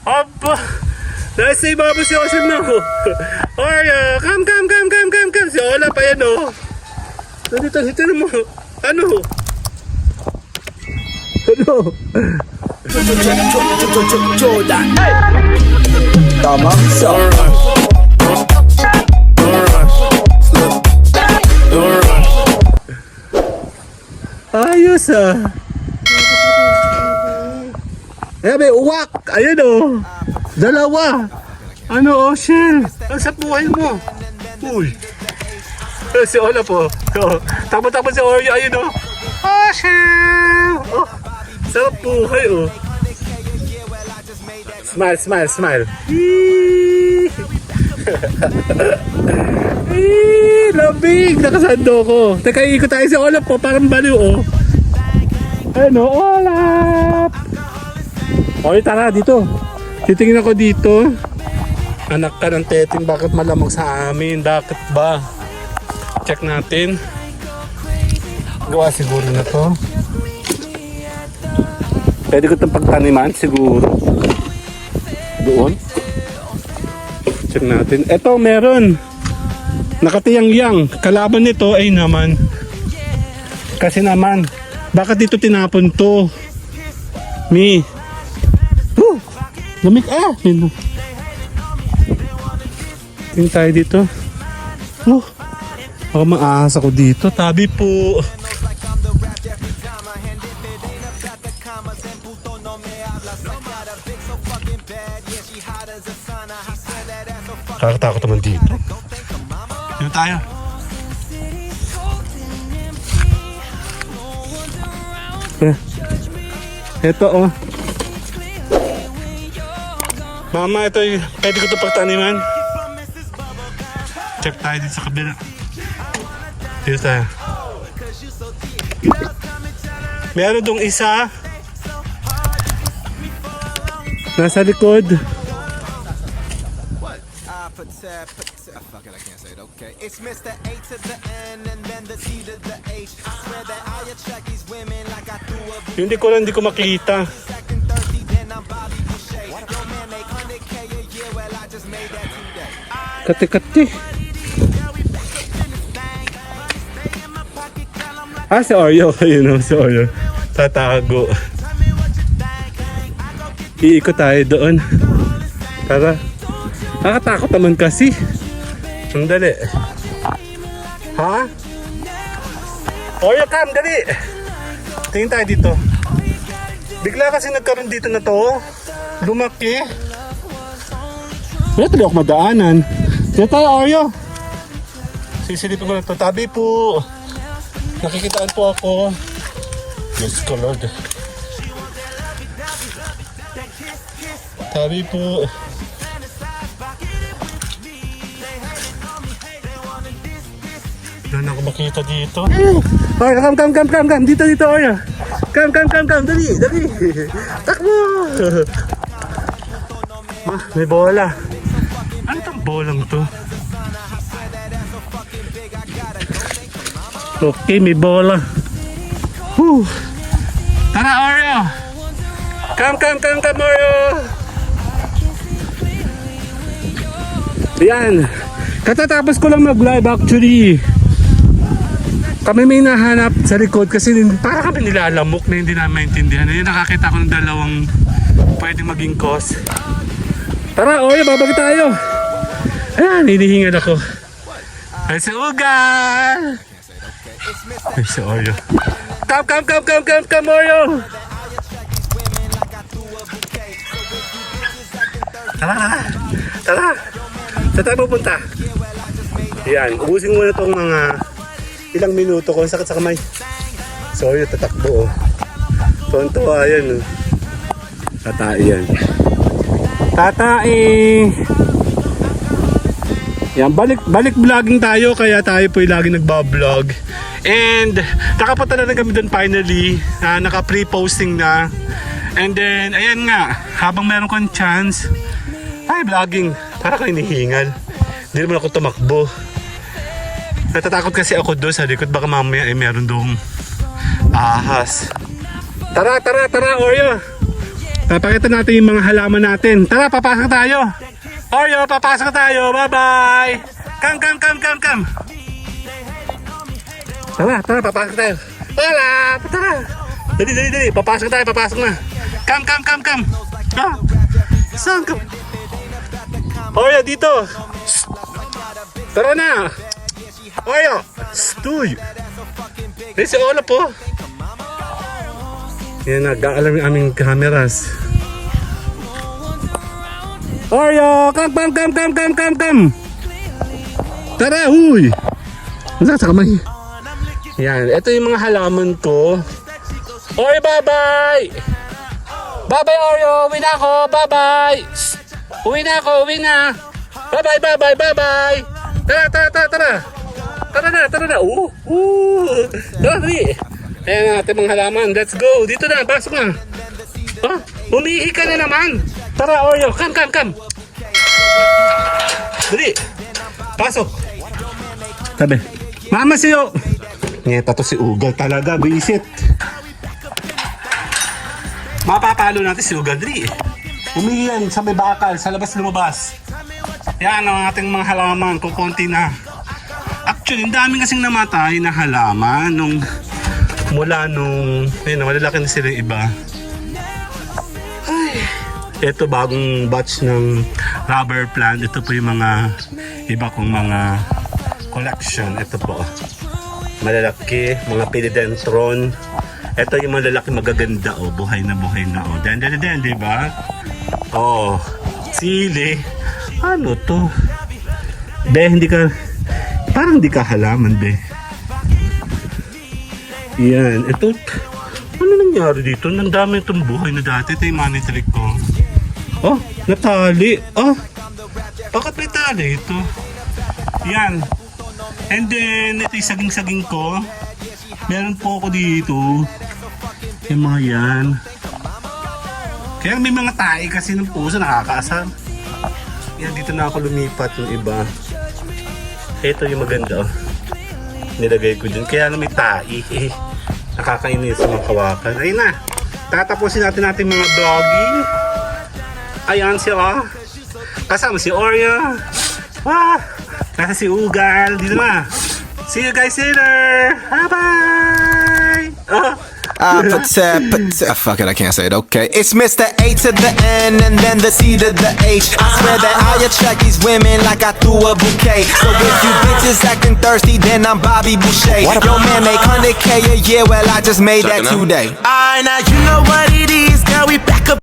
Aba! Nasa iba mo si Ocean na ho. Oreo, come. Si Ola pa yan oh. Nandito, hitin mo. Ano? Jordan. Tama sa Ayos ah. Eh, may uwak. Ayun oh. Dalawa. Ano, Ocean? Ang sa buhay mo. Uy. Si Ola po. Oh, takbo si Oreo. Ayun oh. Ocean. Oh, sarap buhay oh. Smile. Lamig! Nakasando ko. Teka, ikot tayo si Olap po. Parang baliw oh. Ano, Olap! Okay, tara dito. Titingin ako dito. Anak ka ng teting, bakit malamang sa amin? Bakit ba? Check natin. Gawa siguro na to. Pwede ko itong pagtaniman siguro. Doon. Check natin. Eto meron. Nakatiyang-yang. Kalaban nito ay naman. Kasi naman. Bakit dito tinapon to? Mi. Lamig Tingin tayo dito. Baka maahas ako dito. Tabi po. Kakatakot naman dito. Dito tayo. Ito oh. Mama, ito yung pwede ko ito pagtaniman. Check tayo dito sa kabila. Dito tayo. Meron dong isa. Nasa likod. It's Mr. A to the N and then the T to the H. I swear that I attract these women like I threw a Hindi ko makita. second thirsty, then I'm Bobby Boucher. Yo man, make 100K a year, well I just made that today. Kati. Si Oreo. Ayun o, si Oreo. Tatago. Iikot tayo doon. Tara. Nakatakot naman kasi. Ang dali. Ha? Oreo, come, dali. Tingin tayo dito. Bigla kasi nagkaroon dito na to. Lumaki. Wala tuloy ako madaanan. Dito tayo, Oreo. Sisilipin ko na to. Tabi po. Nakikitaan po ako. Diyos ko, Lord. Tabi po. Wala na ako makita dito. Oreo, come. Dito, Oreo. Come. Dali. Takbo. May bola. Ano itong bolang to? Okay, may bola. Whew. Tara, Oreo. Come, Oreo. Yan. Katatapos ko lang mag-live actually. Kami may nahanap sa likod kasi para kami nilalamok na hindi namin maintindihan. Ayun, nakakita ko ng dalawang pwedeng maging cause. Tara, Oreo, babalik tayo. Ayan, hinihingal ako. Ay, si Ugal! Ay, si Oreo. Come, Oreo! Tara! Saan tayo pupunta? Yan, ubusin muna itong mga ilang minuto ko. Sakit sa kamay. So, Oreo, tatakbo oh. Tuwan-tuwa yan oh. Tatai yan. Tatai! Yan, balik vlogging tayo, kaya tayo po'y lagi nagbablog. And nakapunta na kami doon finally, naka-pre-posting na. And then, ayan nga, habang meron kong chance, vlogging, para kayo hinihingal. Hindi naman ako tumakbo. Natatakot kasi ako doon sa likod, baka mamaya meron doong ahas. Tara, Oreo! Papakita natin yung mga halaman natin. Tara, papasok tayo. Oreo, papasok tayo. Bye-bye. Come. Tara, papasok tayo. Wala, tara. Dali. Papasok na. Come. Ah, saan ka? Oreo, dito. Tara na. Oreo. Stoy. May si Ola po. Yan, nag-aalam yung aming cameras. Oreo, come. Tara, huy. Saan sa kamay? Yan, ito yung mga halaman ko. Oreo, bye-bye. Bye-bye, Oreo. Uwi na ako. Bye-bye. Uwi na. Bye-bye. Tara na. Tara, dali. Ayan na ating mga halaman. Let's go. Dito na, pasok na. Oh, umihi ka na naman. Tara, Oreo. Come. Dali. Pasok. Tabi. Mama siyo. Ngeta to si Ugal talaga. Bisit. Mapapalo natin si Ugal. Dali. Umihi yan sa may bakal. Sa labas lumabas. Yan ang ating mga halaman. Kung konti na. Actually, ang daming kasing namatay na halaman mula nung ayun, malalaki na sila yung iba. Ay, ito bagong batch ng rubber plant. Ito po yung mga iba kong mga collection. Ito po malalaki, mga philodendron. Ito yung malalaki magaganda, oh, buhay na oh. Den, di ba? Oh, sili. Ano to? Be, parang hindi ka halaman, be. Yan, ito. Ano nangyari dito? Nandami itong buhay na dati. Ito yung money trick ko. Oh, natali. Oh, bakit may tali ito? Yan. And then, ito yung saging-saging ko. Meron po ako dito. Yung mga yan. Kaya may mga tae kasi ng puso nakakaasar. Yan, dito na ako lumipat yung iba. Ito yung maganda, oh. Nilagay ko dyan. Kaya na may tae. Nakakainis sa mga kawakan. Ayun na. Tatapusin natin mga doggy. Ayan sila. Kasama si Oreo. Nasa si Ugal. Dito na. See you guys later. Bye-bye. Fuck it, I can't say it. Okay, it's Mr. A to the N and then the C to the H. I swear that I attract these women like I threw a bouquet. So if you bitches acting thirsty, then I'm Bobby Boucher. Your man make 100K a year, well I just made that today. Now you know what it is, girl. We back up.